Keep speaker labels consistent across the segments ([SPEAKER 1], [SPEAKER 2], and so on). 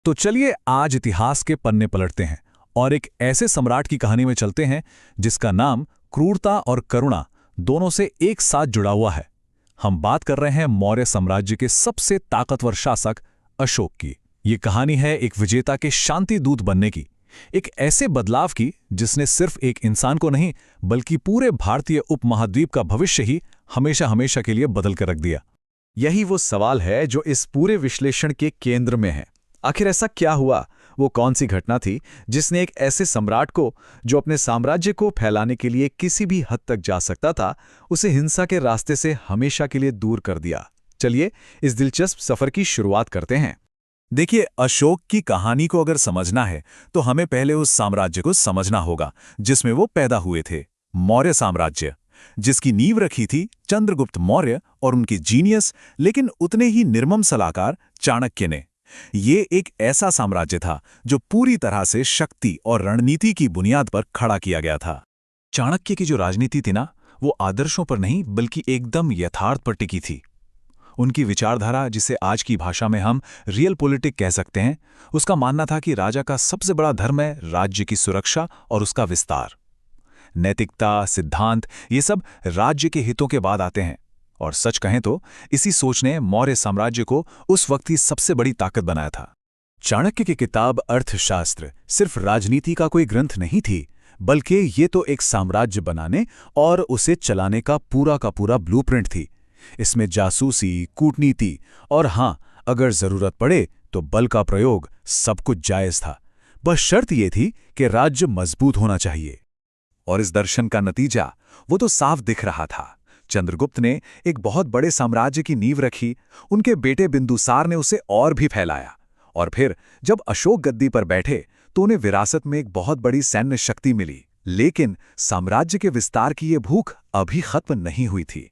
[SPEAKER 1] तो चलिए आज इतिहास के पन्ने पलटते हैं और एक ऐसे सम्राट की कहानी में चलते हैं जिसका नाम क्रूरता और करुणा दोनों से एक साथ जुड़ा हुआ है। हम बात कर रहे हैं मौर्य साम्राज्य के सबसे ताकतवर शासक अशोक की। ये कहानी है एक विजेता के शांति दूत बनने की, एक ऐसे बदलाव की जिसने सिर्फ एक इंसान को नहीं बल्कि पूरे भारतीय उपमहाद्वीप का भविष्य ही हमेशा हमेशा के लिए बदल कर रख दिया।
[SPEAKER 2] यही वो सवाल है जो इस पूरे विश्लेषण के केंद्र में है। आखिर ऐसा क्या हुआ? वो कौन सी घटना थी जिसने एक ऐसे सम्राट को, जो अपने साम्राज्य को फैलाने के लिए किसी भी हद तक जा सकता था, उसे हिंसा के रास्ते से हमेशा के लिए दूर कर दिया? चलिए इस दिलचस्प सफर की शुरुआत करते हैं।
[SPEAKER 1] देखिए, अशोक की कहानी को अगर समझना है तो हमें पहले उस साम्राज्य को समझना होगा जिसमें वो पैदा हुए थे, मौर्य साम्राज्य, जिसकी नींव रखी थी चंद्रगुप्त मौर्य और उनके जीनियस लेकिन उतने ही निर्मम सलाहकार चाणक्य ने। ये एक ऐसा साम्राज्य था जो पूरी तरह से शक्ति और रणनीति की बुनियाद पर खड़ा किया गया था। चाणक्य की जो राजनीति थी ना, वो आदर्शों पर नहीं बल्कि एकदम यथार्थ पर टिकी थी। उनकी विचारधारा, जिसे आज की भाषा में हम रियल पॉलिटिक कह सकते हैं, उसका मानना था कि राजा का सबसे बड़ा धर्म है राज्य की सुरक्षा और उसका विस्तार। नैतिकता, सिद्धांत, ये सब राज्य के हितों के बाद आते हैं। और सच कहें तो इसी सोच ने मौर्य साम्राज्य को उस वक्त की सबसे बड़ी ताकत बनाया था। चाणक्य की किताब अर्थशास्त्र सिर्फ राजनीति का कोई ग्रंथ नहीं थी, बल्कि ये तो एक साम्राज्य बनाने और उसे चलाने का पूरा ब्लूप्रिंट थी। इसमें जासूसी, कूटनीति और हाँ, अगर जरूरत पड़े तो बल का प्रयोग, सब कुछ जायज था। बस शर्त यह थी कि राज्य मजबूत होना चाहिए। और इस दर्शन का नतीजा वो तो साफ दिख रहा था। चंद्रगुप्त ने एक बहुत बड़े साम्राज्य की नींव रखी, उनके बेटे बिंदुसार ने उसे और भी फैलाया, और फिर जब अशोक गद्दी पर बैठे तो उन्हें विरासत में एक बहुत बड़ी सैन्य शक्ति मिली। लेकिन साम्राज्य के विस्तार की ये भूख अभी खत्म नहीं हुई थी।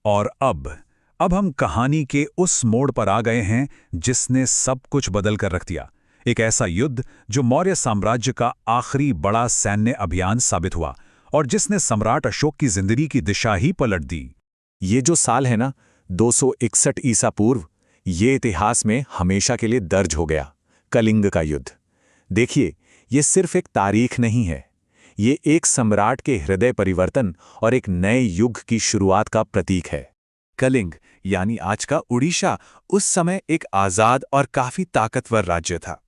[SPEAKER 1] और अब हम कहानी के उस मोड़ पर आ गए हैं जिसने सब कुछ बदल कर रख दिया। एक ऐसा युद्ध जो मौर्य साम्राज्य का आखिरी बड़ा सैन्य अभियान साबित हुआ और जिसने सम्राट अशोक की जिंदगी की दिशा ही पलट दी।
[SPEAKER 2] ये जो साल है ना, 261 ईसा पूर्व, ये इतिहास में हमेशा के लिए दर्ज हो गया। कलिंग का युद्ध। देखिए, ये सिर्फ एक तारीख नहीं है, ये एक सम्राट के हृदय परिवर्तन और एक नए युग की शुरुआत का प्रतीक है। कलिंग यानी आज का उड़ीसा उस समय एक आजाद और काफी ताकतवर राज्य था,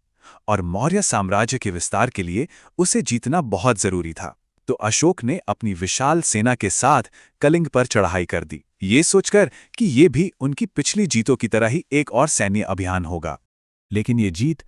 [SPEAKER 2] और मौर्य साम्राज्य के विस्तार के लिए उसे जीतना बहुत जरूरी था। तो अशोक ने अपनी विशाल सेना के साथ कलिंग पर चढ़ाई कर दी, ये सोचकर कि ये भी उनकी पिछली जीतों की तरह ही एक और सैन्य अभियान होगा।
[SPEAKER 1] लेकिन ये जीत